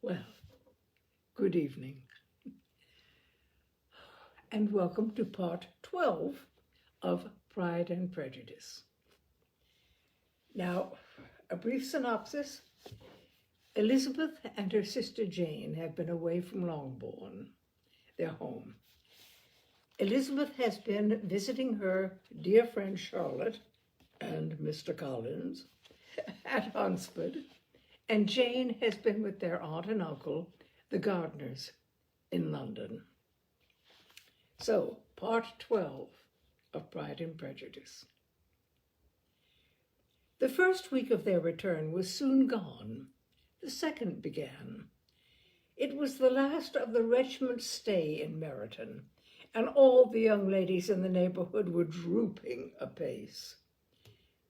Well, good evening, and welcome to part 12 of Pride and Prejudice. Now, a brief synopsis. Elizabeth and her sister Jane have been away from Longbourn, their home. Elizabeth has been visiting her dear friend Charlotte and Mr. Collins at Hunsford, and Jane has been with their aunt and uncle, the Gardners, in London. So, part 12 of Pride and Prejudice. The first week of their return was soon gone. The second began. It was the last of the regiment's stay in Meryton, and all the young ladies in the neighborhood were drooping apace.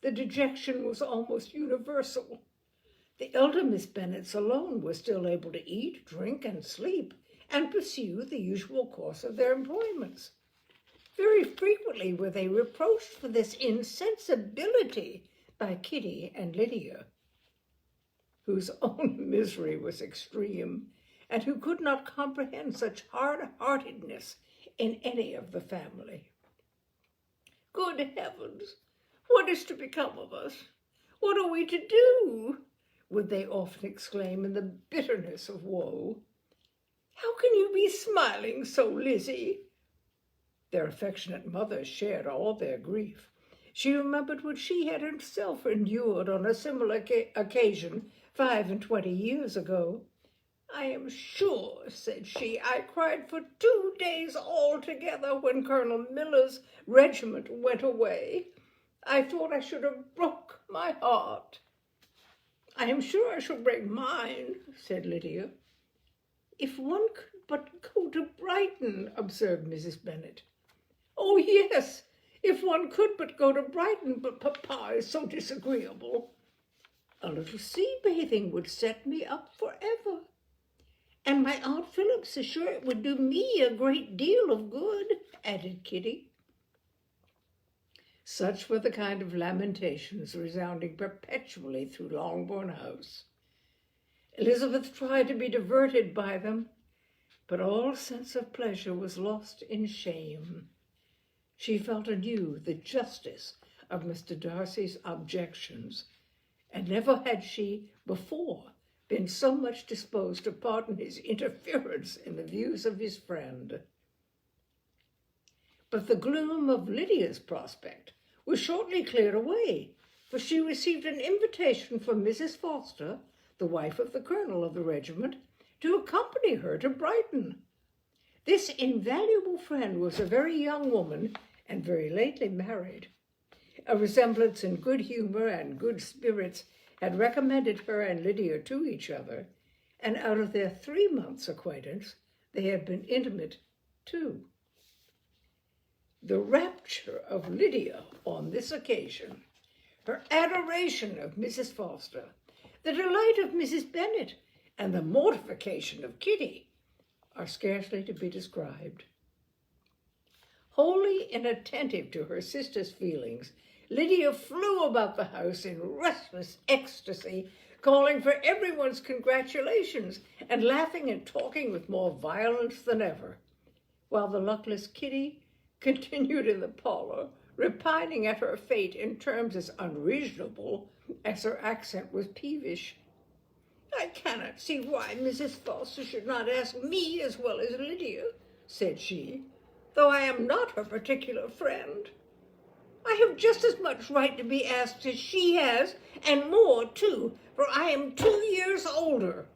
The dejection was almost universal. The elder Miss Bennets alone were still able to eat, drink, and sleep, and pursue the usual course of their employments. Very frequently were they reproached for this insensibility by Kitty and Lydia, whose own misery was extreme, and who could not comprehend such hard-heartedness in any of the family. "Good heavens, what is to become of us? What are we to do?" would they often exclaim in the bitterness of woe. "How can you be smiling so, Lizzie?" Their affectionate mother shared all their grief. She remembered what she had herself endured on a similar occasion 25 years ago. "I am sure," said she, "I cried for 2 days altogether when Colonel Miller's regiment went away. I thought I should have broke my heart." "I am sure I shall break mine," said Lydia. "If one could but go to Brighton," observed Mrs. Bennet. "Oh, yes, if one could but go to Brighton, but papa is so disagreeable." "A little sea bathing would set me up forever. And my Aunt Phillips is sure it would do me a great deal of good," added Kitty. Such were the kind of lamentations resounding perpetually through Longbourn House. Elizabeth tried to be diverted by them, but all sense of pleasure was lost in shame. She felt anew the justice of Mr. Darcy's objections, and never had she before been so much disposed to pardon his interference in the views of his friend. But the gloom of Lydia's prospect was shortly cleared away, for she received an invitation from Mrs. Forster, the wife of the colonel of the regiment, to accompany her to Brighton. This invaluable friend was a very young woman and very lately married. A resemblance in good humor and good spirits had recommended her and Lydia to each other, and out of their 3 months' acquaintance they had been intimate 2. The rapture of Lydia on this occasion, her adoration of Mrs. Forster, the delight of Mrs. Bennet, and the mortification of Kitty are scarcely to be described. Wholly inattentive to her sister's feelings, Lydia flew about the house in restless ecstasy, calling for everyone's congratulations and laughing and talking with more violence than ever, while the luckless Kitty continued in the parlor, repining at her fate in terms as unreasonable as her accent was peevish. "I cannot see why Mrs. Forster should not ask me as well as Lydia," said she, "though I am not her particular friend. I have just as much right to be asked as she has, and more, too, for I am 2 years older."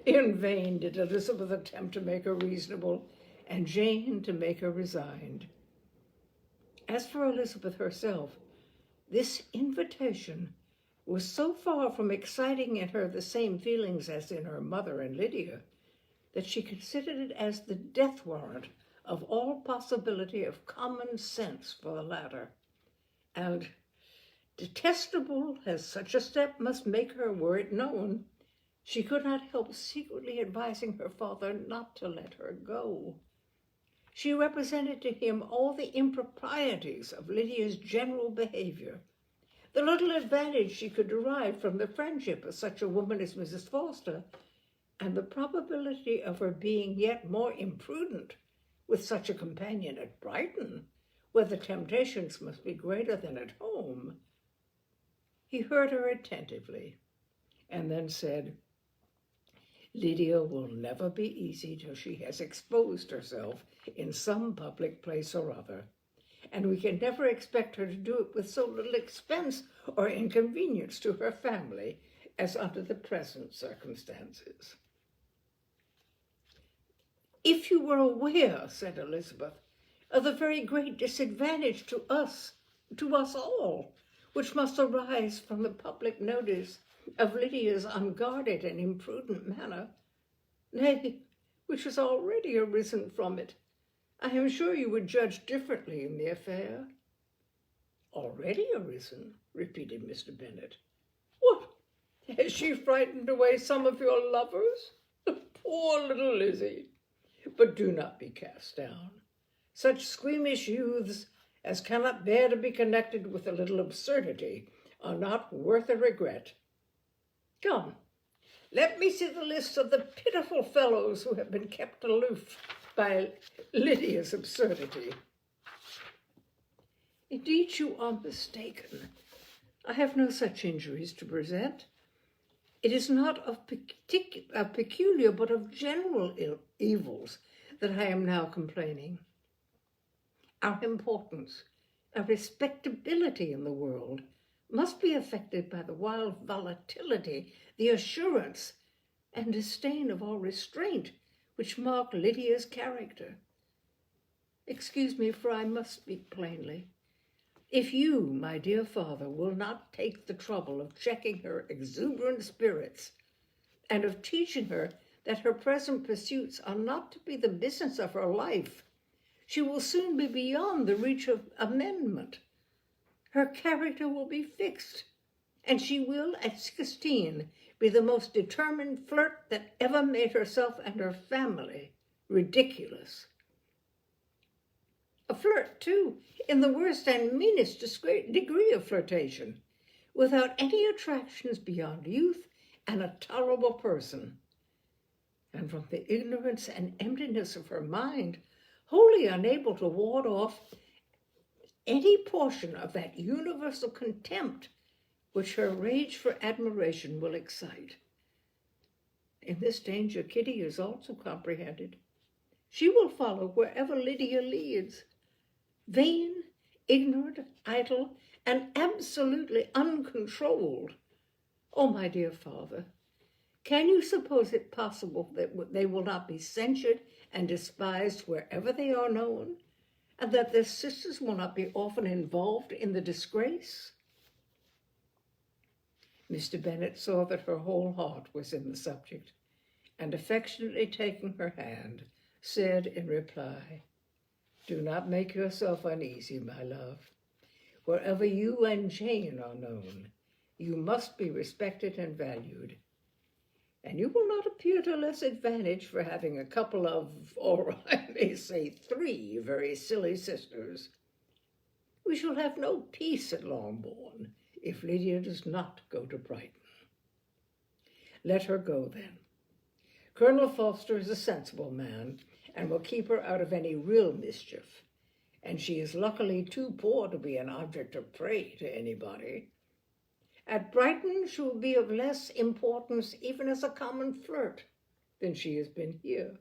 In vain did Elizabeth attempt to make her reasonable, and Jane to make her resigned. As for Elizabeth herself, this invitation was so far from exciting in her the same feelings as in her mother and Lydia, that she considered it as the death warrant of all possibility of common sense for the latter, and, detestable as such a step must make her were it known, she could not help secretly advising her father not to let her go. She represented to him all the improprieties of Lydia's general behavior, the little advantage she could derive from the friendship of such a woman as Mrs. Forster, and the probability of her being yet more imprudent with such a companion at Brighton, where the temptations must be greater than at home. He heard her attentively, and then said, "Lydia will never be easy till she has exposed herself in some public place or other, and we can never expect her to do it with so little expense or inconvenience to her family as under the present circumstances." "If you were aware," said Elizabeth, "of the very great disadvantage to us all, which must arise from the public notice of Lydia's unguarded and imprudent manner, nay, which has already arisen from it, I am sure you would judge differently in the affair." "Already arisen?" repeated Mr. Bennet. "What, has she frightened away some of your lovers? Poor little Lizzie! But do not be cast down. Such squeamish youths as cannot bear to be connected with a little absurdity are not worth a regret. Come, let me see the list of the pitiful fellows who have been kept aloof by Lydia's absurdity." "Indeed, you are mistaken. I have no such injuries to present. It is not of peculiar, but of general evils that I am now complaining. Our importance, our respectability in the world, must be affected by the wild volatility, the assurance, and disdain of all restraint which mark Lydia's character. Excuse me, for I must speak plainly. If you, my dear father, will not take the trouble of checking her exuberant spirits, and of teaching her that her present pursuits are not to be the business of her life, she will soon be beyond the reach of amendment. Her character will be fixed, and she will, at 16, be the most determined flirt that ever made herself and her family ridiculous. A flirt, too, in the worst and meanest degree of flirtation, without any attractions beyond youth and a tolerable person, and from the ignorance and emptiness of her mind, wholly unable to ward off any portion of that universal contempt which her rage for admiration will excite. In this danger Kitty is also comprehended. She will follow wherever Lydia leads. Vain, ignorant, idle, and absolutely uncontrolled. Oh, my dear father, can you suppose it possible that they will not be censured and despised wherever they are known, and that their sisters will not be often involved in the disgrace?" Mr. Bennet saw that her whole heart was in the subject, and affectionately taking her hand, said in reply, "Do not make yourself uneasy, my love. Wherever you and Jane are known, you must be respected and valued, and you will not appear to less advantage for having a couple of, or I may say 3, very silly sisters. We shall have no peace at Longbourn if Lydia does not go to Brighton. Let her go, then. Colonel Forster is a sensible man, and will keep her out of any real mischief, and she is luckily too poor to be an object of prey to anybody. At Brighton she will be of less importance even as a common flirt than she has been here.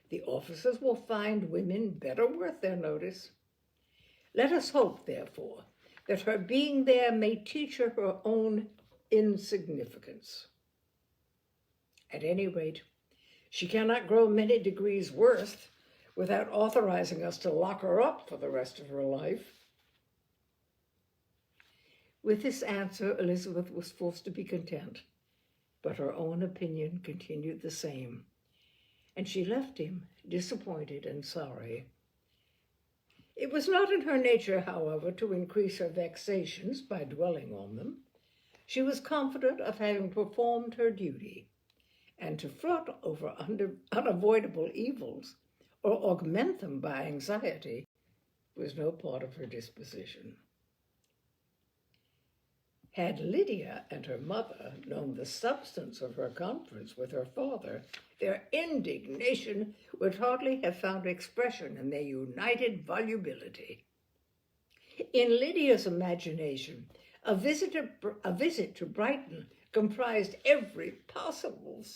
The officers will find women better worth their notice. Let us hope, therefore, that her being there may teach her her own insignificance. At any rate, she cannot grow many degrees worse without authorizing us to lock her up for the rest of her life." With this answer, Elizabeth was forced to be content, but her own opinion continued the same, and she left him disappointed and sorry. It was not in her nature, however, to increase her vexations by dwelling on them. She was confident of having performed her duty, and to fret over unavoidable evils or augment them by anxiety was no part of her disposition. Had Lydia and her mother known the substance of her conference with her father, their indignation would hardly have found expression in their united volubility. In Lydia's imagination, a visit to Brighton comprised every possibility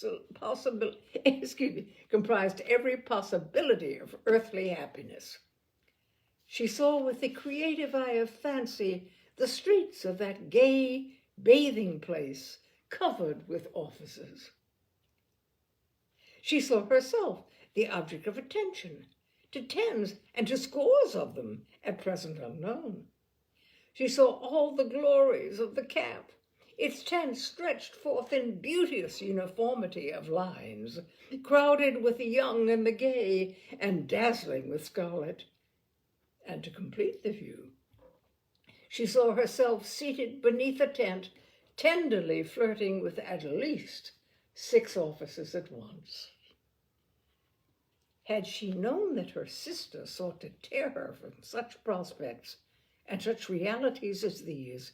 of earthly happiness. She saw with the creative eye of fancy the streets of that gay bathing place covered with offices. She saw herself the object of attention to tens and to scores of them, at present unknown. She saw all the glories of the camp, its tents stretched forth in beauteous uniformity of lines, crowded with the young and the gay, and dazzling with scarlet. And to complete the view, she saw herself seated beneath a tent, tenderly flirting with at least 6 officers at once. Had she known that her sister sought to tear her from such prospects and such realities as these,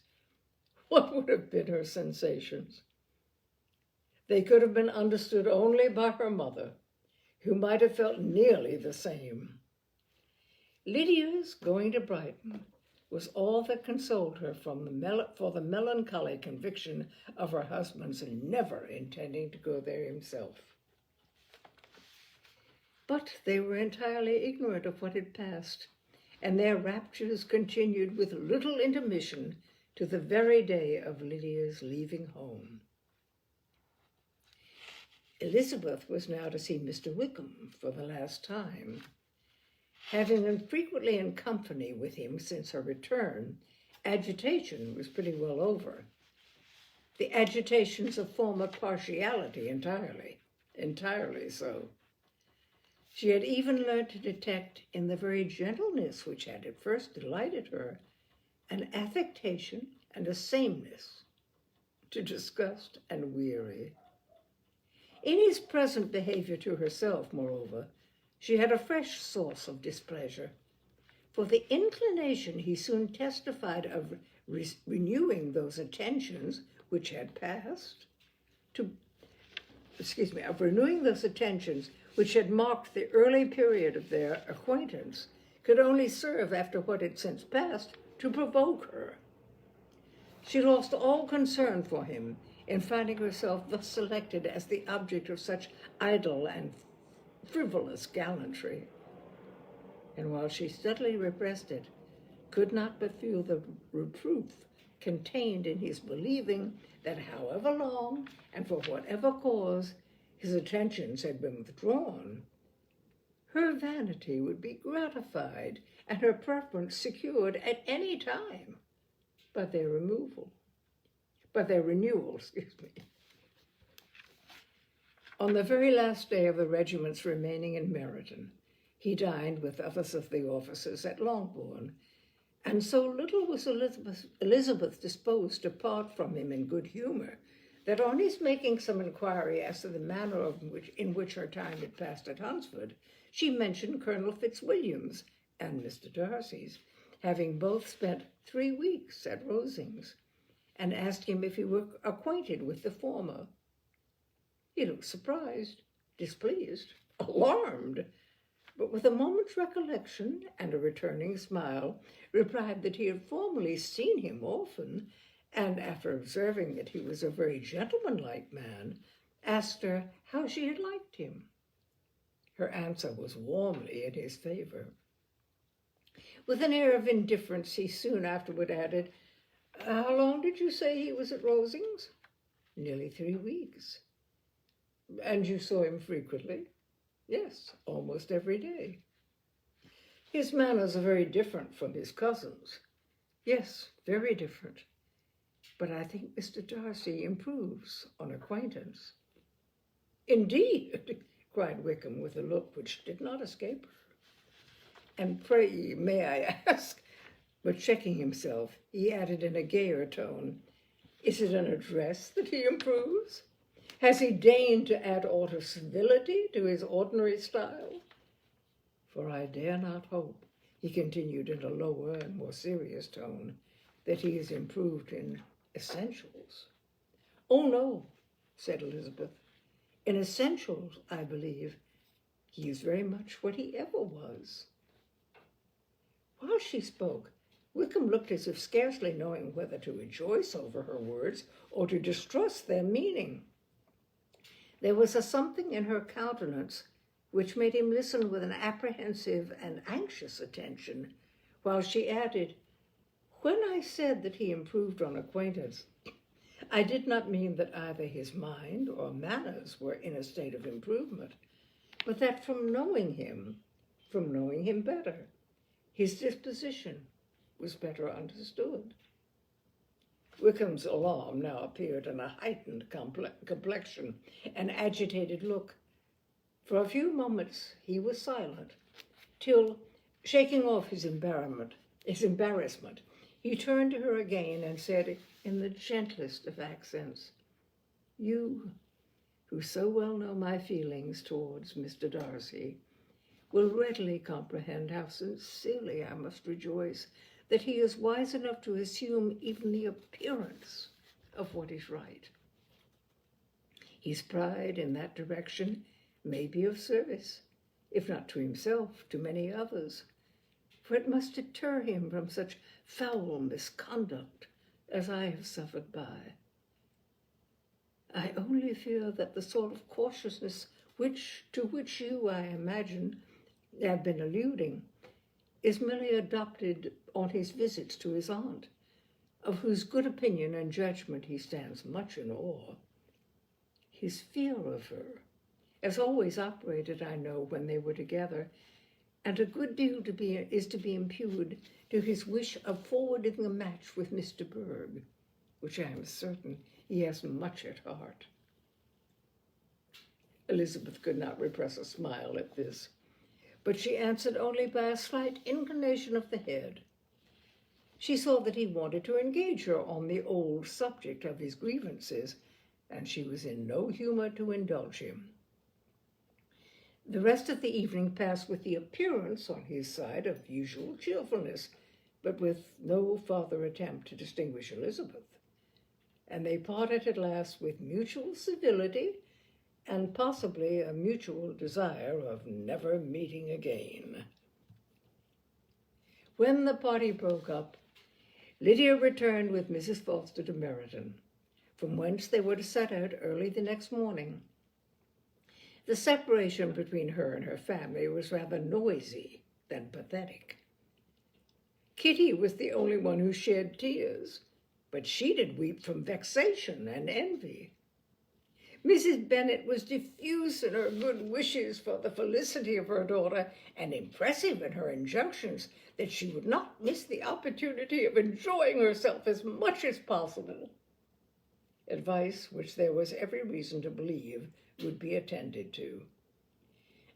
what would have been her sensations? They could have been understood only by her mother, who might have felt nearly the same. Lydia's going to Brighton was all that consoled her for the melancholy conviction of her husband's never intending to go there himself. But they were entirely ignorant of what had passed, and their raptures continued with little intermission to the very day of Lydia's leaving home. Elizabeth was now to see Mr. Wickham for the last time. Having been frequently in company with him since her return, agitation was pretty well over. The agitations of former partiality entirely so. She had even learned to detect in the very gentleness which had at first delighted her an affectation and a sameness to disgust and weary. In his present behavior to herself, moreover, she had a fresh source of displeasure, for the inclination he soon testified of renewing those attentions which had passed, which had marked the early period of their acquaintance, could only serve, after what had since passed, to provoke her. She lost all concern for him in finding herself thus selected as the object of such idle and frivolous gallantry, and while she steadily repressed it, could not but feel the reproof contained in his believing that however long and for whatever cause his attentions had been withdrawn, her vanity would be gratified and her preference secured at any time by their renewal. On the very last day of the regiment's remaining in Meryton, he dined with others of the officers at Longbourn, and so little was Elizabeth disposed to part from him in good humor, that on his making some inquiry as to the manner in which her time had passed at Hunsford, she mentioned Colonel Fitzwilliam's and Mr. Darcy's, having both spent 3 weeks at Rosings, and asked him if he were acquainted with the former. He looked surprised, displeased, alarmed, but with a moment's recollection and a returning smile, replied that he had formerly seen him often, and after observing that he was a very gentlemanlike man, asked her how she had liked him. Her answer was warmly in his favor. With an air of indifference, he soon afterward added, "How long did you say he was at Rosings?" "Nearly 3 weeks." "And you saw him frequently?" "Yes, almost every day." "His manners are very different from his cousin's." "Yes, very different. But I think Mr. Darcy improves on acquaintance." "Indeed!" cried Wickham with a look which did not escape her. "And pray, may I ask," but checking himself, he added in a gayer tone, "is it an address that he improves? Has he deigned to add aught of civility to his ordinary style? For I dare not hope," he continued in a lower and more serious tone, "that he is improved in Essentials? Oh, no, said Elizabeth. In essentials, I believe, he is very much what he ever was. While she spoke, Wickham looked as if scarcely knowing whether to rejoice over her words or to distrust their meaning. There was a something in her countenance which made him listen with an apprehensive and anxious attention, while she added, "When I said that he improved on acquaintance, I did not mean that either his mind or manners were in a state of improvement, but that from knowing him better, his disposition was better understood." Wickham's alarm now appeared in a heightened complexion, an agitated look. For a few moments he was silent, till, shaking off his embarrassment, he turned to her again and said in the gentlest of accents, "You, who so well know my feelings towards Mr. Darcy, will readily comprehend how sincerely I must rejoice that he is wise enough to assume even the appearance of what is right. His pride in that direction may be of service, if not to himself, to many others, for it must deter him from such foul misconduct as I have suffered by. I only fear that the sort of cautiousness to which you, I imagine, have been alluding, is merely adopted on his visits to his aunt, of whose good opinion and judgment he stands much in awe. His fear of her has always operated, I know, when they were together, and a good deal is to be imputed to his wish of forwarding the match with Mr. Berg, which I am certain he has much at heart." Elizabeth could not repress a smile at this, but she answered only by a slight inclination of the head. She saw that he wanted to engage her on the old subject of his grievances, and she was in no humor to indulge him. The rest of the evening passed with the appearance on his side of usual cheerfulness, but with no farther attempt to distinguish Elizabeth, and they parted at last with mutual civility and possibly a mutual desire of never meeting again. When the party broke up, Lydia returned with Mrs. Forster to Meryton, from whence they were to set out early the next morning. The separation between her and her family was rather noisy than pathetic. Kitty was the only one who shed tears, but she did weep from vexation and envy. Mrs. Bennet was diffuse in her good wishes for the felicity of her daughter, and impressive in her injunctions that she would not miss the opportunity of enjoying herself as much as possible. Advice which there was every reason to believe would be attended to.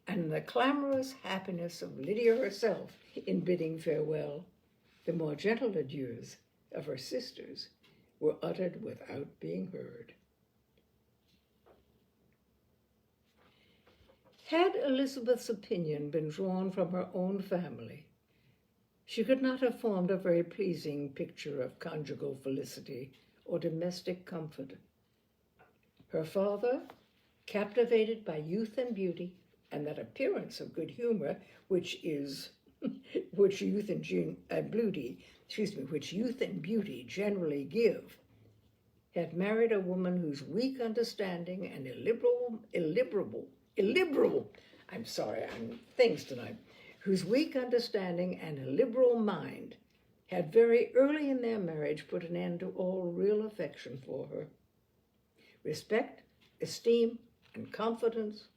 And the clamorous happiness of Lydia herself in bidding farewell, the more gentle adieus of her sisters were uttered without being heard. Had Elizabeth's opinion been drawn from her own family, she could not have formed a very pleasing picture of conjugal felicity or domestic comfort. Her father, captivated by youth and beauty, and that appearance of good humor which youth and beauty generally give, had married a woman whose weak understanding and whose weak understanding and illiberal mind had very early in their marriage put an end to all real affection for her. Respect, esteem, and confidence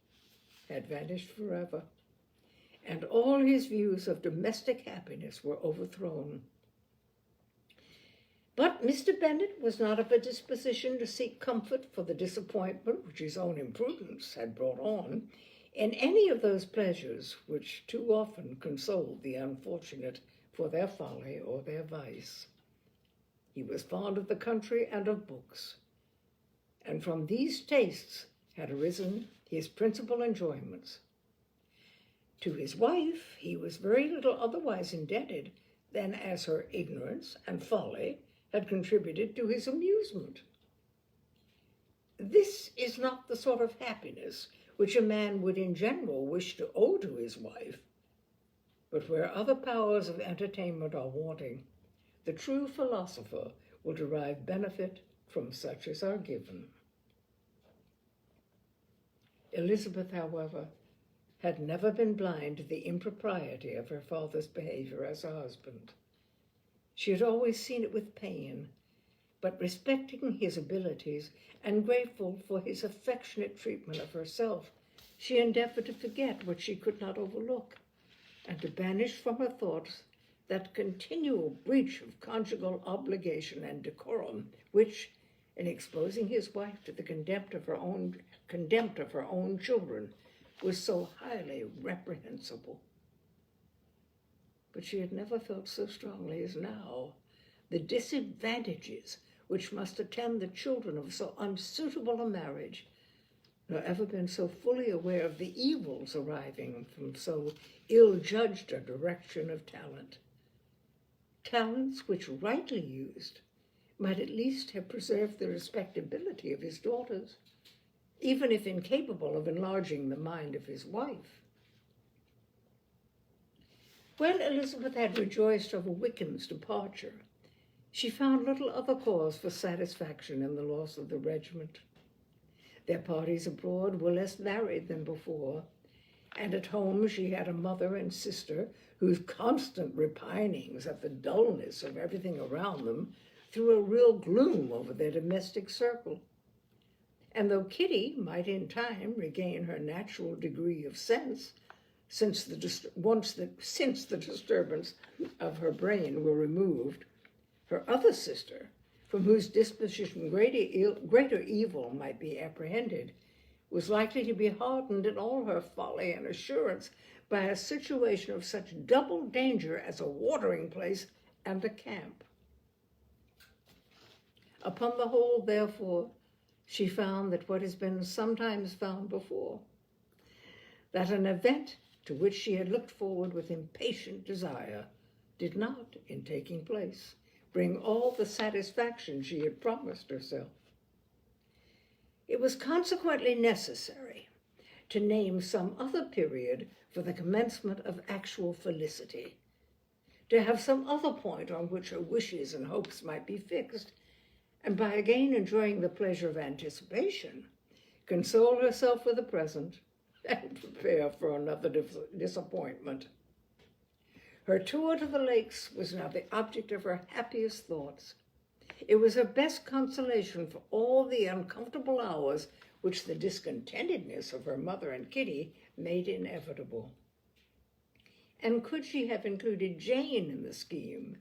had vanished forever, and all his views of domestic happiness were overthrown. But Mr. Bennet was not of a disposition to seek comfort for the disappointment which his own imprudence had brought on in any of those pleasures which too often consoled the unfortunate for their folly or their vice. He was fond of the country and of books, and from these tastes had arisen his principal enjoyments. To his wife he was very little otherwise indebted than as her ignorance and folly had contributed to his amusement. This is not the sort of happiness which a man would in general wish to owe to his wife, but where other powers of entertainment are wanting, the true philosopher will derive benefit from such as are given. Elizabeth, however, had never been blind to the impropriety of her father's behavior as a husband. She had always seen it with pain, but respecting his abilities and grateful for his affectionate treatment of herself, she endeavored to forget what she could not overlook, and to banish from her thoughts that continual breach of conjugal obligation and decorum which, in exposing his wife to the contempt of her own children, was so highly reprehensible. But she had never felt so strongly as now the disadvantages which must attend the children of so unsuitable a marriage, nor ever been so fully aware of the evils arising from so ill-judged a direction of talent. Talents which, rightly used, might at least have preserved the respectability of his daughters, even if incapable of enlarging the mind of his wife. When Elizabeth had rejoiced over Wickham's departure, she found little other cause for satisfaction in the loss of the regiment. Their parties abroad were less varied than before, and at home she had a mother and sister whose constant repinings at the dullness of everything around them threw a real gloom over their domestic circle. And though Kitty might in time regain her natural degree of sense, since the disturbance of her brain were removed, her other sister, from whose disposition greater evil might be apprehended, was likely to be hardened in all her folly and assurance by a situation of such double danger as a watering place and a camp. Upon the whole, therefore, she found that what has been sometimes found before, that an event to which she had looked forward with impatient desire did not, in taking place, bring all the satisfaction she had promised herself. It was consequently necessary to name some other period for the commencement of actual felicity, to have some other point on which her wishes and hopes might be fixed, and by again enjoying the pleasure of anticipation, console herself for the present and prepare for another disappointment. Her tour to the lakes was now the object of her happiest thoughts. It was her best consolation for all the uncomfortable hours which the discontentedness of her mother and Kitty made inevitable. And could she have included Jane in the scheme,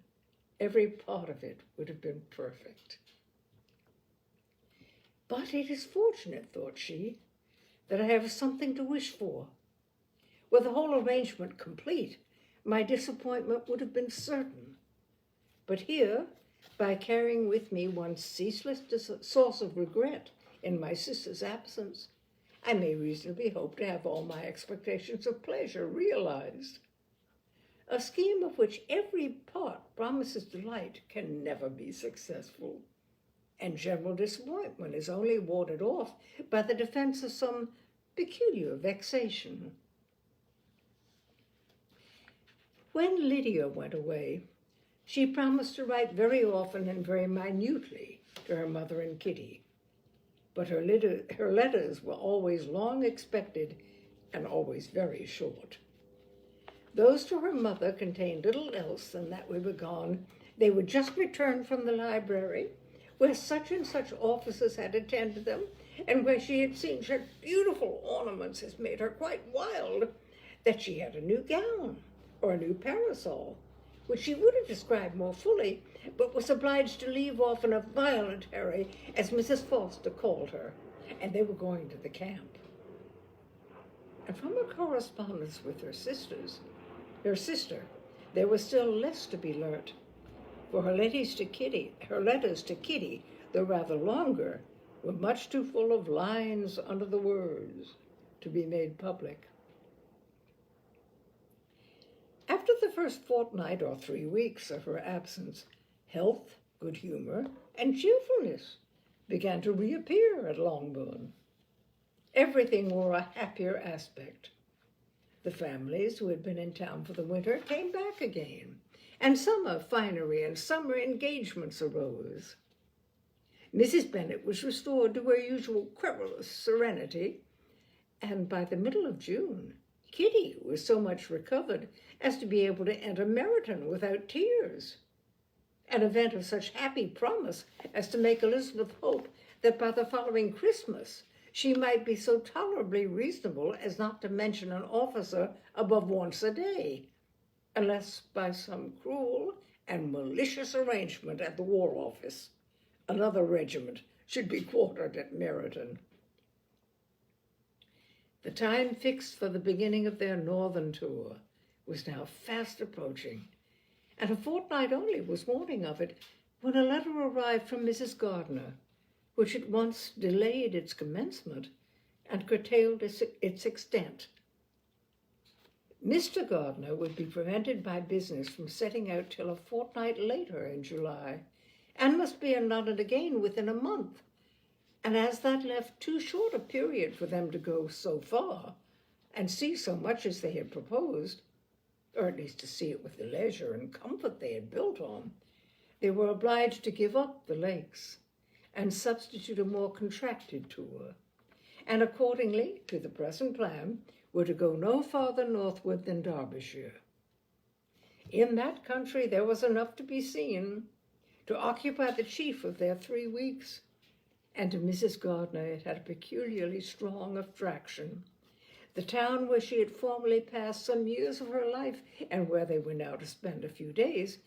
every part of it would have been perfect. But it is fortunate, thought she, that I have something to wish for. Were the whole arrangement complete, my disappointment would have been certain. But here, by carrying with me one ceaseless source of regret in my sister's absence, I may reasonably hope to have all my expectations of pleasure realized. A scheme of which every part promises delight can never be successful, and general disappointment is only warded off by the defense of some peculiar vexation. When Lydia went away, she promised to write very often and very minutely to her mother and Kitty, but her letters were always long expected and always very short. Those to her mother contained little else than that they were just returned from the library, where such and such officers had attended them, and where she had seen such beautiful ornaments as made her quite wild, that she had a new gown or a new parasol, which she would have described more fully, but was obliged to leave off in a violent hurry, as Mrs. Foster called her, and they were going to the camp. And from her correspondence with her sister, there was still less to be learnt, for her letters to Kitty, though rather longer, were much too full of lines under the words to be made public. After the first fortnight or 3 weeks of her absence, health good humor, and cheerfulness began to reappear at Longbourn. Everything wore a happier aspect. The families who had been in town for the winter came back again, and summer finery and summer engagements arose. Mrs. Bennet was restored to her usual querulous serenity, and by the middle of June, Kitty was so much recovered as to be able to enter Meryton without tears, an event of such happy promise as to make Elizabeth hope that by the following Christmas she might be so tolerably reasonable as not to mention an officer above once a day, unless by some cruel and malicious arrangement at the War Office another regiment should be quartered at Meryton. The time fixed for the beginning of their northern tour was now fast approaching, and a fortnight only was wanting of it when a letter arrived from Mrs. Gardiner, which at once delayed its commencement and curtailed its extent. Mr. Gardiner would be prevented by business from setting out till a fortnight later in July, and must be in London again within a month. And as that left too short a period for them to go so far and see so much as they had proposed, or at least to see it with the leisure and comfort they had built on, they were obliged to give up the lakes and substitute a more contracted tour, and accordingly to the present plan were to go no farther northward than Derbyshire. In that country there was enough to be seen to occupy the chief of their 3 weeks, and to Mrs. Gardiner it had a peculiarly strong attraction. The town where she had formerly passed some years of her life, and where they were now to spend a few days,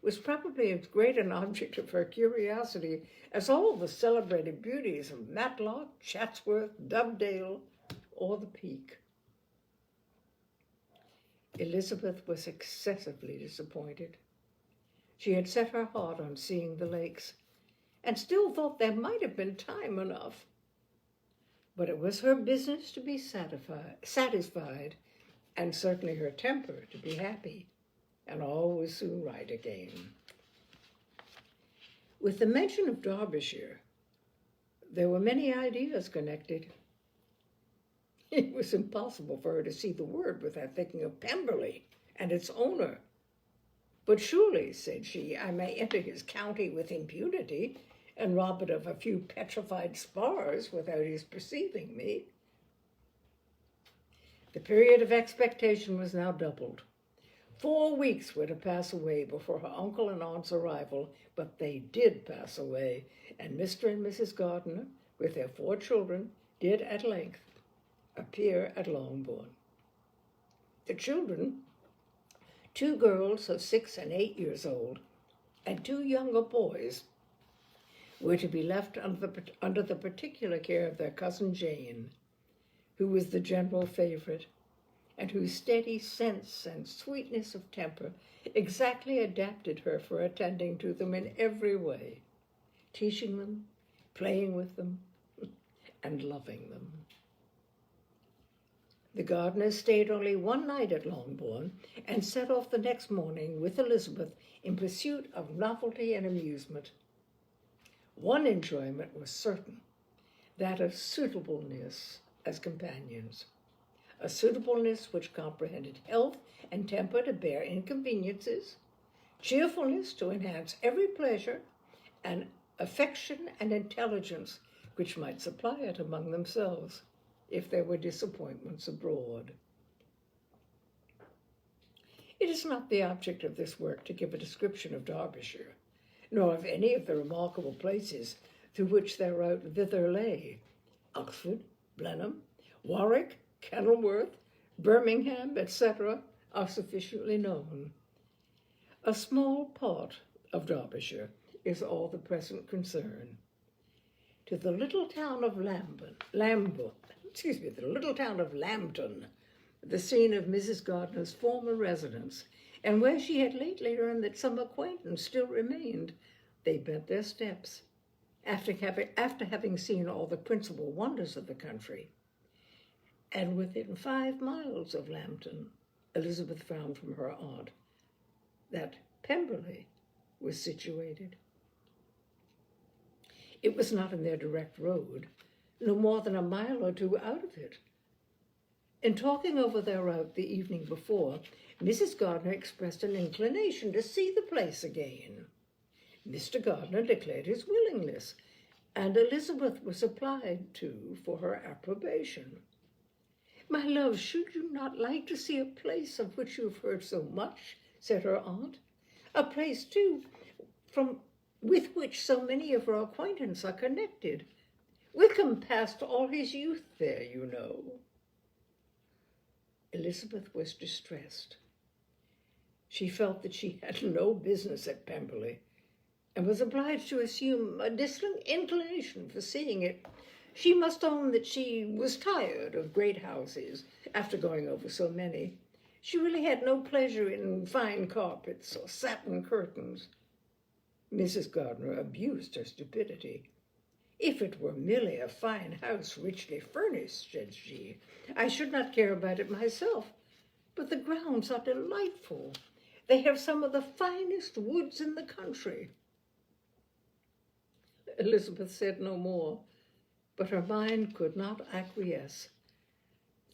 was probably as great an object of her curiosity as all the celebrated beauties of Matlock, Chatsworth, Dovedale, or the Peak. Elizabeth was excessively disappointed. She had set her heart on seeing the lakes, and still thought there might have been time enough. But it was her business to be satisfied, and certainly her temper to be happy, and all was soon right again. With the mention of Derbyshire, there were many ideas connected. It was impossible for her to see the word without thinking of Pemberley and its owner. But surely, said she, I may enter his county with impunity and rob it of a few petrified spars without his perceiving me. The period of expectation was now doubled. 4 weeks were to pass away before her uncle and aunt's arrival, but they did pass away, and Mr. and Mrs. Gardiner, with their 4 children, did at length appear at Longbourn. The children, 2 girls of 6 and 8 years old, and 2 younger boys, were to be left under the particular care of their cousin Jane, who was the general favorite, and whose steady sense and sweetness of temper exactly adapted her for attending to them in every way, teaching them, playing with them, and loving them. The Gardiners stayed only 1 night at Longbourn, and set off the next morning with Elizabeth in pursuit of novelty and amusement. One enjoyment was certain, that of suitableness as companions, a suitableness which comprehended health and temper to bear inconveniences, cheerfulness to enhance every pleasure, and affection and intelligence which might supply it among themselves if there were disappointments abroad. It is not the object of this work to give a description of Derbyshire, nor of any of the remarkable places through which their route thither lay. Oxford, Blenheim, Warwick, Kenilworth, Birmingham, etc., are sufficiently known. A small part of Derbyshire is all the present concern. To the little town of Lambton, the scene of Mrs. Gardiner's former residence, and where she had lately learned that some acquaintance still remained, they bent their steps, after having seen all the principal wonders of the country. And within 5 miles of Lambton, Elizabeth found from her aunt that Pemberley was situated. It was not in their direct road, no more than a mile or two out of it. In talking over their route the evening before, Mrs. Gardiner expressed an inclination to see the place again. Mr. Gardiner declared his willingness, and Elizabeth was applied to for her approbation. "My love, should you not like to see a place of which you have heard so much?" said her aunt. "A place, too, with which so many of our acquaintance are connected. Wickham passed all his youth there, you know." Elizabeth was distressed. She felt that she had no business at Pemberley, and was obliged to assume a distant inclination for seeing it. She must own that she was tired of great houses after going over so many. She really had no pleasure in fine carpets or satin curtains. Mrs. Gardiner abused her stupidity. "If it were merely a fine house richly furnished," said she, "I should not care about it myself. But the grounds are delightful. They have some of the finest woods in the country." Elizabeth said no more, but her mind could not acquiesce.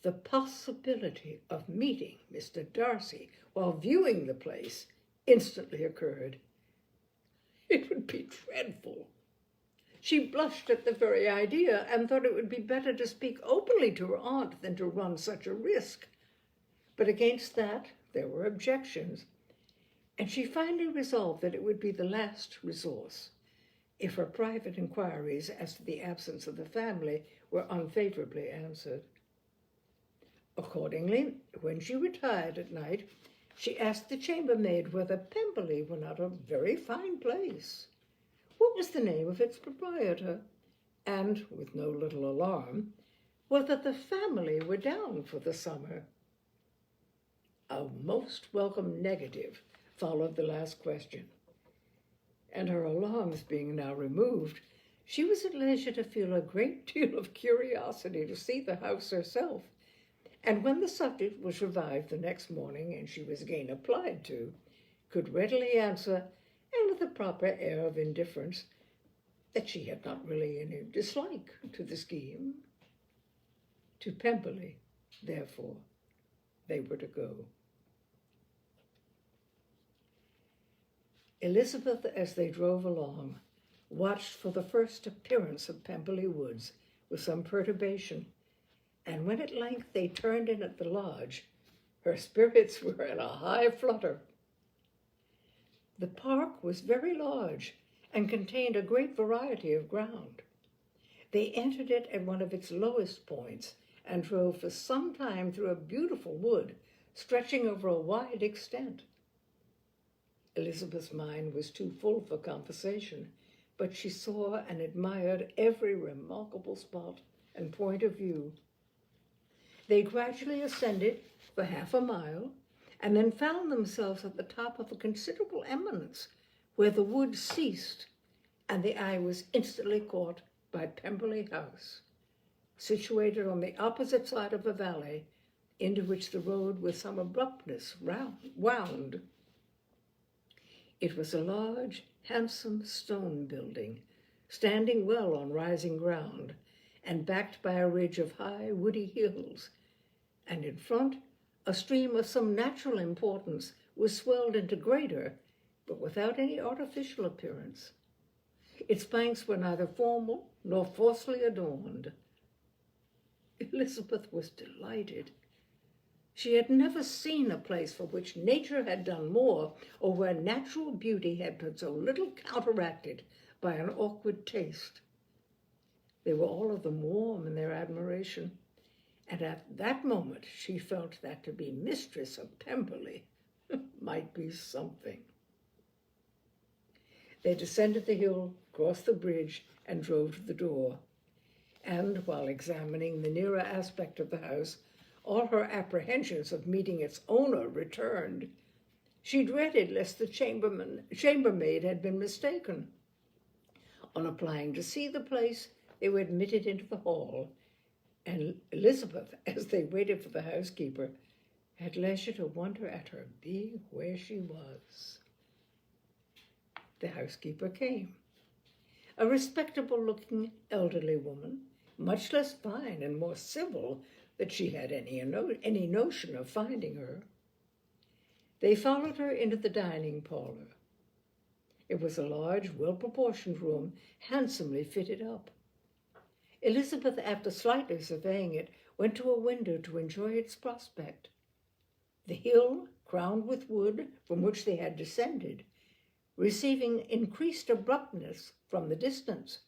The possibility of meeting Mr. Darcy while viewing the place instantly occurred. It would be dreadful. She blushed at the very idea, and thought it would be better to speak openly to her aunt than to run such a risk. But against that there were objections, and she finally resolved that it would be the last resource, if her private inquiries as to the absence of the family were unfavorably answered. Accordingly, when she retired at night, she asked the chambermaid whether Pemberley were not a very fine place. What was the name of its proprietor? And, with no little alarm, whether the family were down for the summer? A most welcome negative followed the last question, and her alarms being now removed, she was at leisure to feel a great deal of curiosity to see the house herself, and when the subject was revived the next morning and she was again applied to, could readily answer, and with a proper air of indifference, that she had not really any dislike to the scheme. To Pemberley, therefore, they were to go. Elizabeth, as they drove along, watched for the first appearance of Pemberley Woods with some perturbation, and when at length they turned in at the lodge, her spirits were in a high flutter. The park was very large and contained a great variety of ground. They entered it at one of its lowest points and drove for some time through a beautiful wood stretching over a wide extent. Elizabeth's mind was too full for conversation, but she saw and admired every remarkable spot and point of view. They gradually ascended for half a mile, and then found themselves at the top of a considerable eminence, where the wood ceased, and the eye was instantly caught by Pemberley House, situated on the opposite side of a valley, into which the road with some abruptness wound. It was a large, handsome stone building, standing well on rising ground, and backed by a ridge of high, woody hills, and in front, a stream of some natural importance was swelled into greater, but without any artificial appearance. Its banks were neither formal nor falsely adorned. Elizabeth was delighted. She had never seen a place for which nature had done more, or where natural beauty had been so little counteracted by an awkward taste. They were all of them warm in their admiration, and at that moment she felt that to be mistress of Pemberley might be something. They descended the hill, crossed the bridge, and drove to the door. And while examining the nearer aspect of the house, all her apprehensions of meeting its owner returned. She dreaded lest the chambermaid had been mistaken. On applying to see the place, they were admitted into the hall, and Elizabeth, as they waited for the housekeeper, had leisure to wonder at her being where she was. The housekeeper came. a respectable-looking elderly woman, much less fine and more civil than she had any notion of finding her. They followed her into the dining parlor. It was a large, well-proportioned room, handsomely fitted up. Elizabeth, after slightly surveying it, went to a window to enjoy its prospect. The hill, crowned with wood, from which they had descended, receiving increased abruptness from the distance,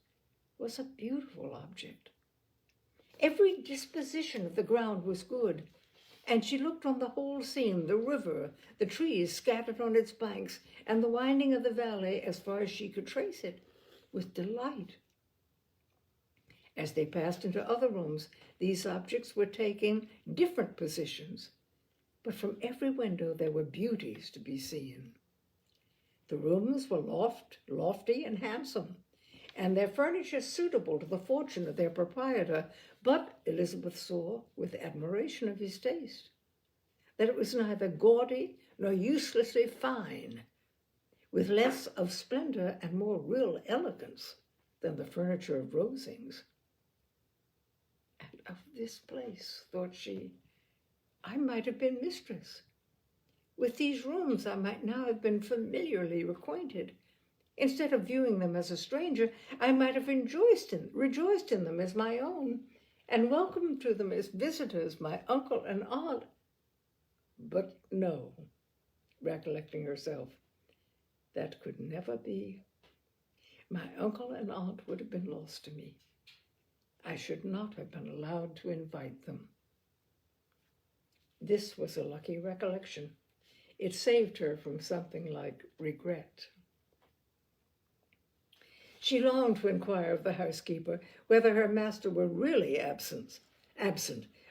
was a beautiful object. Every disposition of the ground was good, and she looked on the whole scene, the river, the trees scattered on its banks, and the winding of the valley as far as she could trace it, with delight. As they passed into other rooms, these objects were taking different positions, but from every window there were beauties to be seen. The rooms were lofty and handsome, and their furniture suitable to the fortune of their proprietor, but Elizabeth saw, with admiration of his taste, that it was neither gaudy nor uselessly fine, with less of splendor and more real elegance than the furniture of Rosings. And of this place, thought she, I might have been mistress. With these rooms I might now have been familiarly acquainted. Instead of viewing them as a stranger, I might have rejoiced in them as my own, and welcomed to them as visitors my uncle and aunt. But no, recollecting herself, that could never be. My uncle and aunt would have been lost to me. I should not have been allowed to invite them. This was a lucky recollection. It saved her from something like regret. She longed to inquire of the housekeeper whether her master were really absent,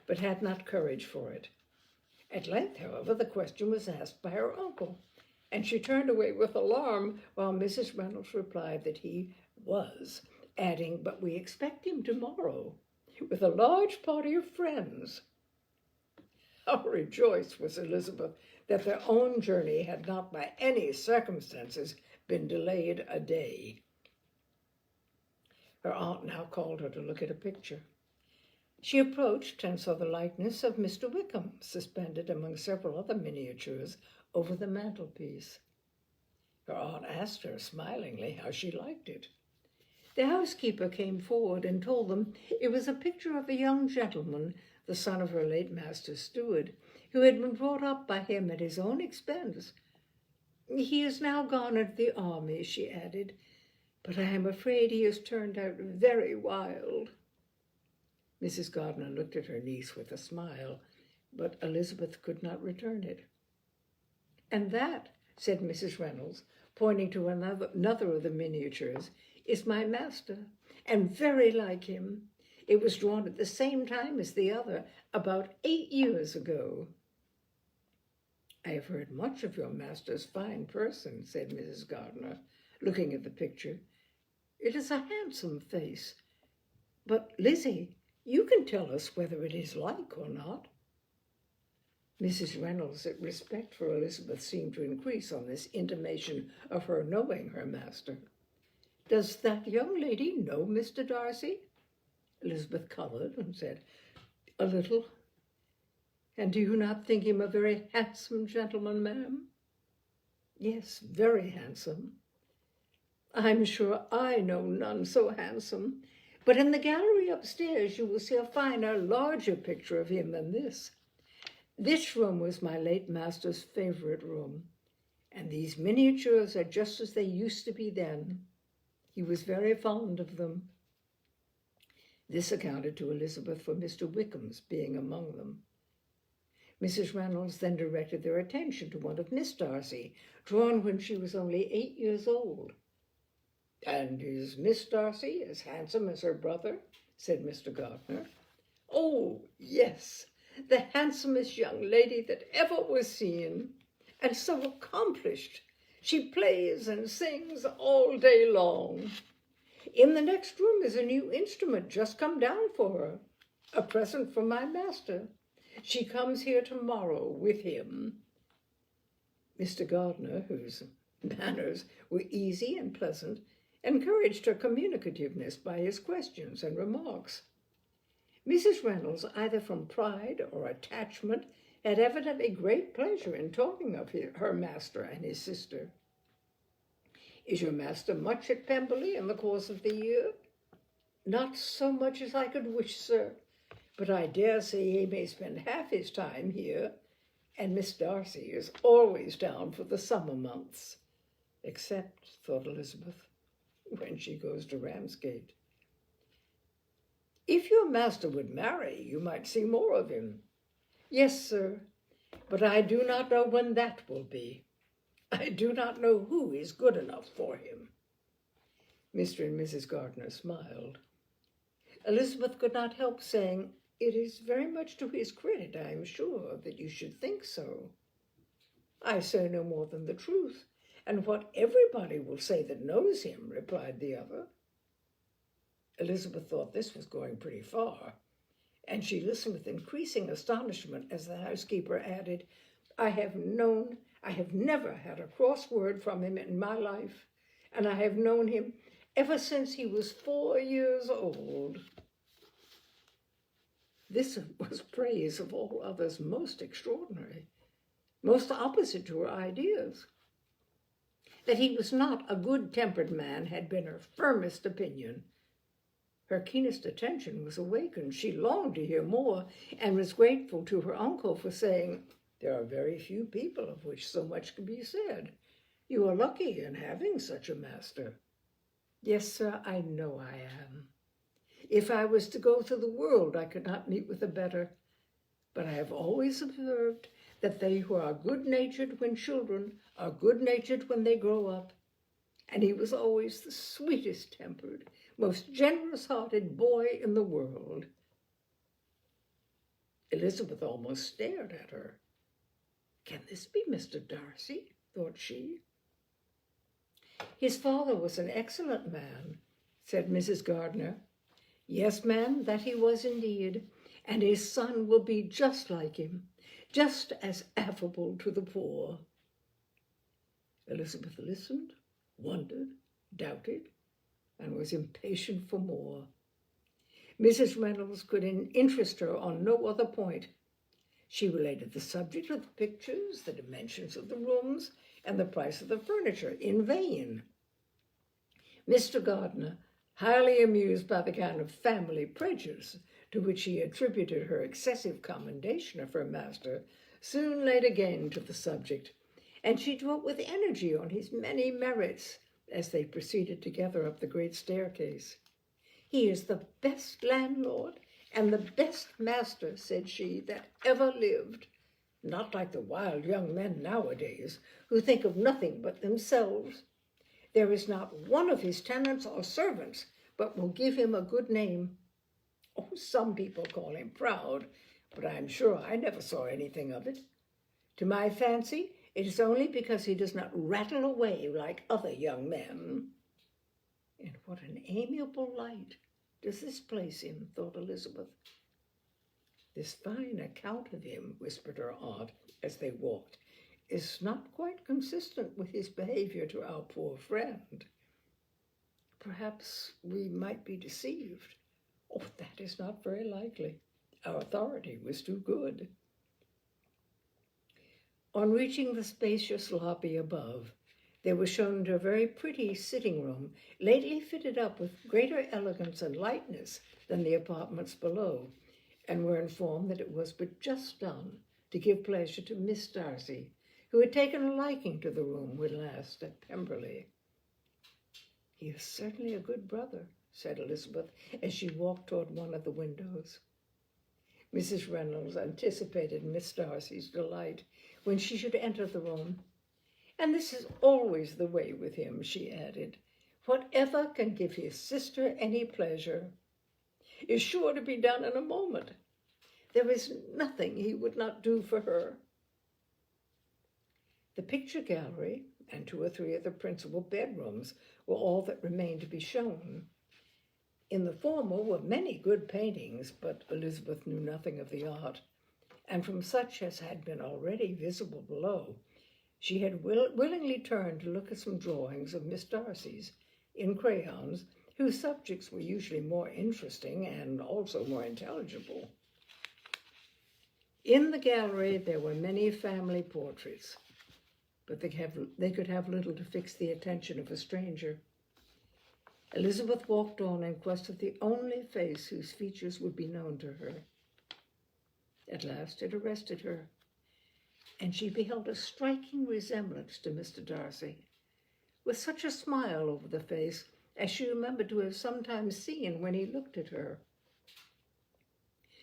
but had not courage for it. At length, however, the question was asked by her uncle, and she turned away with alarm while Mrs. Reynolds replied that he was, adding, "But we expect him tomorrow, with a large party of friends." How rejoiced was Elizabeth that their own journey had not by any circumstances been delayed a day. Her aunt now called her to look at a picture. She approached and saw the likeness of Mr. Wickham suspended among several other miniatures over the mantelpiece. Her aunt asked her smilingly how she liked it. The housekeeper came forward and told them it was a picture of a young gentleman, the son of her late master's steward, who had been brought up by him at his own expense. "He is now gone into the army," she added, "but I am afraid he has turned out very wild." Mrs. Gardiner looked at her niece with a smile, but Elizabeth could not return it. "And that," said Mrs. Reynolds, pointing to another of the miniatures, "is my master, and very like him. It was drawn at the same time as the other, about 8 years ago." "I have heard much of your master's fine person," said Mrs. Gardiner, looking at the picture. "It is a handsome face. But, Lizzie, you can tell us whether it is like or not." Mrs. Reynolds' respect for Elizabeth seemed to increase on this intimation of her knowing her master. "Does that young lady know Mr. Darcy?" Elizabeth colored and said, "A little." "And do you not think him a very handsome gentleman, ma'am?" "Yes, very handsome." "I'm sure I know none so handsome. But in the gallery upstairs you will see a finer, larger picture of him than this. This room was my late master's favorite room, and these miniatures are just as they used to be then. He was very fond of them." This accounted to Elizabeth for Mr. Wickham's being among them. Mrs. Reynolds then directed their attention to one of Miss Darcy, drawn when she was only 8 years old. "And is Miss Darcy as handsome as her brother?" said Mr. Gardiner. "Oh, yes, the handsomest young lady that ever was seen, and so accomplished. She plays and sings all day long. In the next room is a new instrument just come down for her, a present from my master. She comes here tomorrow with him." Mr. Gardiner, whose manners were easy and pleasant, encouraged her communicativeness by his questions and remarks. Mrs. Reynolds, either from pride or attachment, had evidently great pleasure in talking of her master and his sister. "Is your master much at Pemberley in the course of the year?" "Not so much as I could wish, sir, but I dare say he may spend half his time here, and Miss Darcy is always down for the summer months." Except, thought Elizabeth, when she goes to Ramsgate. "If your master would marry, you might see more of him." "Yes, sir, but I do not know when that will be. I do not know who is good enough for him." Mr. and Mrs. Gardiner smiled. Elizabeth could not help saying, "It is very much to his credit, I am sure, that you should think so." "I say no more than the truth, and what everybody will say that knows him," replied the other. Elizabeth thought this was going pretty far, and she listened with increasing astonishment as the housekeeper added, I have never had a cross word from him in my life, and I have known him ever since he was 4 years old." This was praise of all others most extraordinary, most opposite to her ideas. That he was not a good-tempered man had been her firmest opinion. Her keenest attention was awakened. She longed to hear more, and was grateful to her uncle for saying, "There are very few people of which so much can be said. You are lucky in having such a master." "Yes, sir, I know I am. If I was to go through the world, I could not meet with a better. But I have always observed that they who are good-natured when children are good-natured when they grow up. And he was always the sweetest-tempered, most generous-hearted boy in the world." Elizabeth almost stared at her. "Can this be Mr. Darcy?" thought she. "His father was an excellent man," said Mrs. Gardiner. "Yes, ma'am, that he was indeed, and his son will be just like him, just as affable to the poor." Elizabeth listened, wondered, doubted, and was impatient for more. Mrs. Reynolds could interest her on no other point. She related the subject of the pictures, the dimensions of the rooms, and the price of the furniture in vain. Mr. Gardiner, highly amused by the kind of family prejudice to which she attributed her excessive commendation of her master, soon laid again to the subject, and she dwelt with energy on his many merits as they proceeded together up the great staircase. "He is the best landlord and the best master," said she, "that ever lived. Not like the wild young men nowadays, who think of nothing but themselves. There is not one of his tenants or servants but will give him a good name. Oh, some people call him proud, but I am sure I never saw anything of it. To my fancy, it is only because he does not rattle away like other young men." "In what an amiable light does this place him," thought Elizabeth. "This fine account of him," whispered her aunt as they walked, "is not quite consistent with his behavior to our poor friend. Perhaps we might be deceived. Oh, that is not very likely. Our authority was too good." On reaching the spacious lobby above, they were shown to a very pretty sitting room, lately fitted up with greater elegance and lightness than the apartments below, and were informed that it was but just done to give pleasure to Miss Darcy, who had taken a liking to the room when last at Pemberley. "He is certainly a good brother," said Elizabeth, as she walked toward one of the windows. Mrs. Reynolds anticipated Miss Darcy's delight when she should enter the room. "And this is always the way with him," she added. "Whatever can give his sister any pleasure is sure to be done in a moment. There is nothing he would not do for her." The picture gallery and 2 or 3 of the principal bedrooms were all that remained to be shown. In the former were many good paintings, but Elizabeth knew nothing of the art, and from such as had been already visible below, she had willingly turned to look at some drawings of Miss Darcy's, in crayons, whose subjects were usually more interesting and also more intelligible. In the gallery, there were many family portraits, but they could have little to fix the attention of a stranger. Elizabeth walked on in quest of the only face whose features would be known to her. At last it arrested her, and she beheld a striking resemblance to Mr. Darcy, with such a smile over the face as she remembered to have sometimes seen when he looked at her.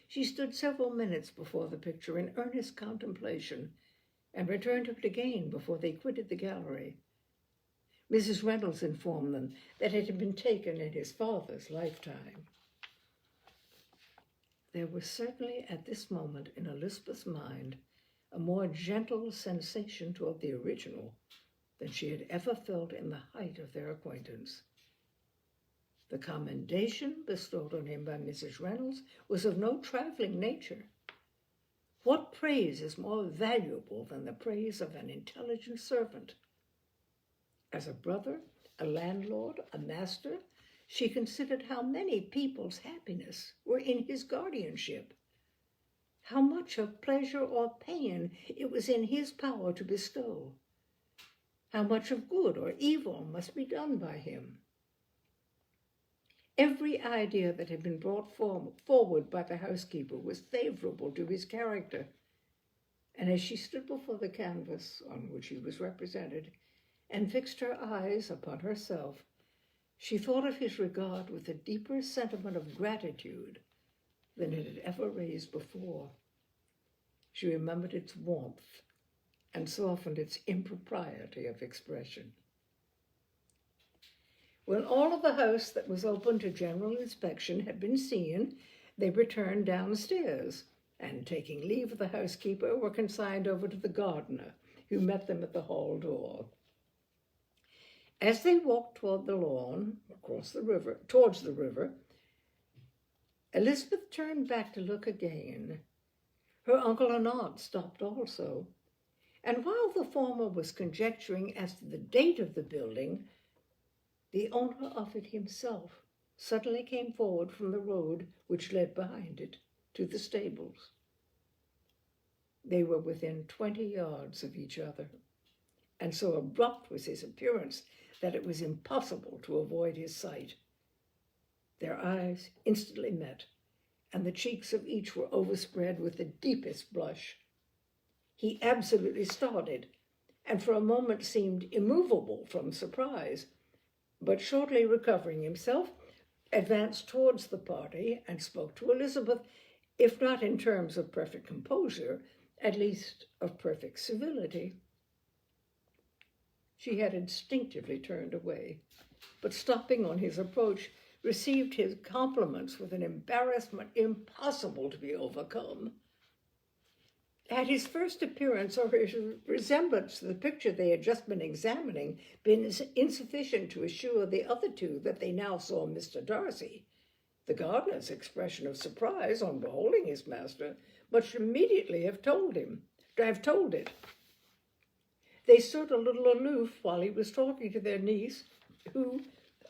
She stood several minutes before the picture in earnest contemplation, and returned to it again before they quitted the gallery. Mrs. Reynolds informed them that it had been taken in his father's lifetime. There was certainly at this moment in Elizabeth's mind a more gentle sensation toward the original than she had ever felt in the height of their acquaintance. The commendation bestowed on him by Mrs. Reynolds was of no trifling nature. What praise is more valuable than the praise of an intelligent servant? As a brother, a landlord, a master, she considered how many people's happiness were in his guardianship, how much of pleasure or pain it was in his power to bestow, how much of good or evil must be done by him. Every idea that had been brought forward by the housekeeper was favorable to his character, and as she stood before the canvas on which he was represented, and fixed her eyes upon herself, she thought of his regard with a deeper sentiment of gratitude than it had ever raised before. She remembered its warmth and softened its impropriety of expression. When all of the house that was open to general inspection had been seen, they returned downstairs, and taking leave of the housekeeper, were consigned over to the gardener, who met them at the hall door. As they walked toward the lawn, towards the river, Elizabeth turned back to look again. Her uncle and aunt stopped also, and while the former was conjecturing as to the date of the building, the owner of it himself suddenly came forward from the road which led behind it to the stables. They were within 20 yards of each other, and so abrupt was his appearance that it was impossible to avoid his sight. Their eyes instantly met, and the cheeks of each were overspread with the deepest blush. He absolutely started, and for a moment seemed immovable from surprise, but shortly recovering himself, advanced towards the party and spoke to Elizabeth, if not in terms of perfect composure, at least of perfect civility. She had instinctively turned away, but stopping on his approach, received his compliments with an embarrassment impossible to be overcome. Had his first appearance or his resemblance to the picture they had just been examining been insufficient to assure the other two that they now saw Mr. Darcy, the gardener's expression of surprise on beholding his master must immediately have told it. They stood a little aloof while he was talking to their niece, who,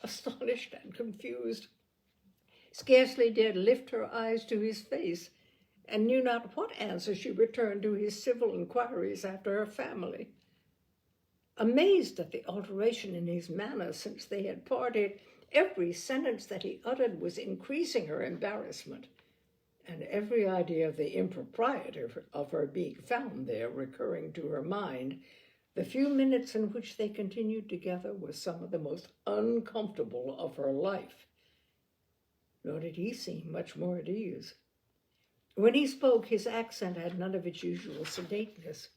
astonished and confused, scarcely dared lift her eyes to his face, and knew not what answer she returned to his civil inquiries after her family. Amazed at the alteration in his manner since they had parted, every sentence that he uttered was increasing her embarrassment, and every idea of the impropriety of her being found there recurring to her mind, the few minutes in which they continued together were some of the most uncomfortable of her life. Nor did he seem much more at ease. When he spoke, his accent had none of its usual sedateness,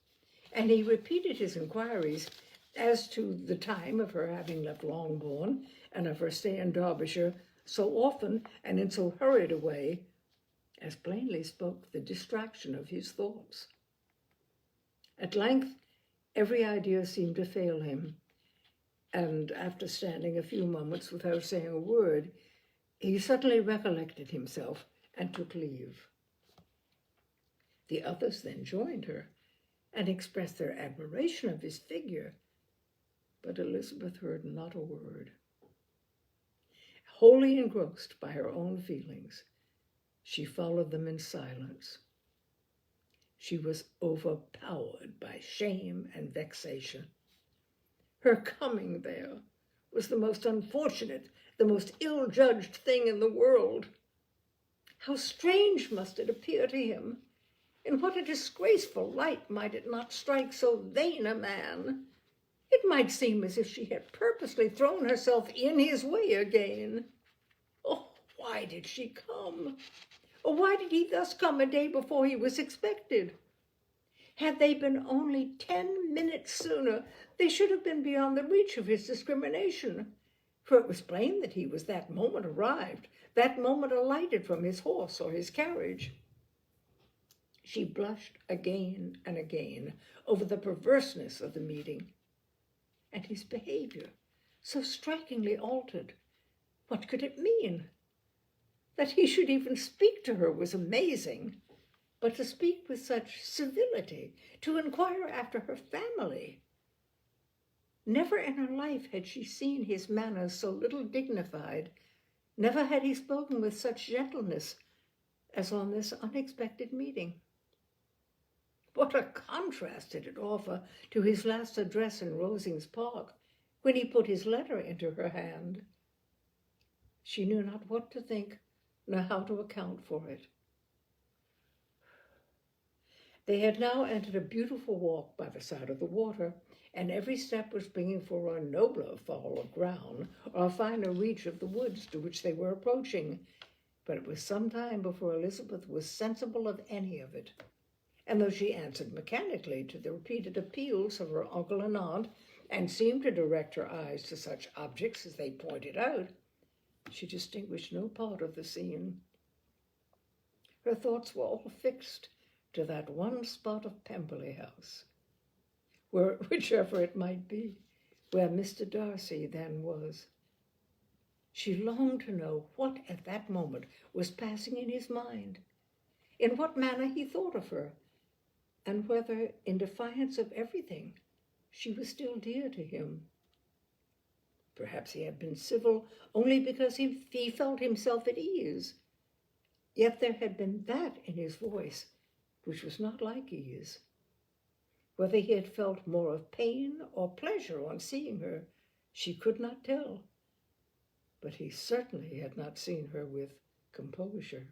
and he repeated his inquiries as to the time of her having left Longbourn and of her stay in Derbyshire so often and in so hurried a way as plainly spoke the distraction of his thoughts. At length, every idea seemed to fail him, and after standing a few moments without saying a word, he suddenly recollected himself and took leave. The others then joined her and expressed their admiration of his figure, but Elizabeth heard not a word. Wholly engrossed by her own feelings, she followed them in silence. She was overpowered by shame and vexation. Her coming there was the most unfortunate, the most ill-judged thing in the world. How strange must it appear to him! In what a disgraceful light might it not strike so vain a man! It might seem as if she had purposely thrown herself in his way again. Oh, why did she come? Or why did he thus come a day before he was expected? Had they been only 10 minutes sooner, they should have been beyond the reach of his discrimination, for it was plain that he was that moment arrived, that moment alighted from his horse or his carriage. She blushed again and again over the perverseness of the meeting, and his behavior, so strikingly altered. What could it mean? That he should even speak to her was amazing, but to speak with such civility, to inquire after her family. Never in her life had she seen his manners so little dignified. Never had he spoken with such gentleness as on this unexpected meeting. What a contrast did it offer to his last address in Rosings Park, when he put his letter into her hand. She knew not what to think, nor how to account for it. They had now entered a beautiful walk by the side of the water, and every step was bringing for a nobler fall of ground, or a finer reach of the woods to which they were approaching. But it was some time before Elizabeth was sensible of any of it. And though she answered mechanically to the repeated appeals of her uncle and aunt, and seemed to direct her eyes to such objects as they pointed out, she distinguished no part of the scene. Her thoughts were all fixed to that one spot of Pemberley House, whichever it might be, where Mr. Darcy then was. She longed to know what at that moment was passing in his mind, in what manner he thought of her, and whether, in defiance of everything, she was still dear to him. Perhaps he had been civil only because he felt himself at ease. Yet there had been that in his voice which was not like ease. Whether he had felt more of pain or pleasure on seeing her, she could not tell. But he certainly had not seen her with composure.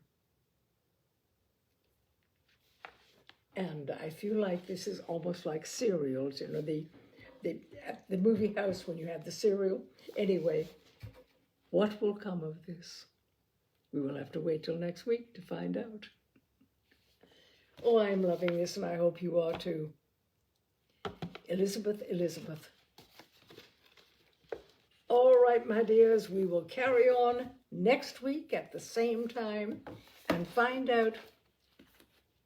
And I feel like this is almost like serials, you know, at the movie house when you have the serial. Anyway, what will come of this? We will have to wait till next week to find out. Oh, I'm loving this, and I hope you are too. Elizabeth, Elizabeth. All right, my dears, we will carry on next week at the same time and find out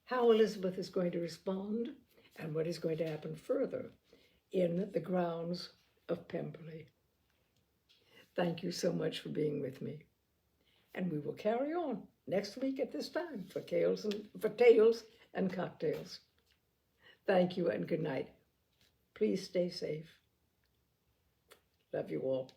how Elizabeth is going to respond and what is going to happen further in the grounds of Pemberley. Thank you so much for being with me. And we will carry on next week at this time for tales and cocktails. Thank you and good night. Please stay safe. Love you all.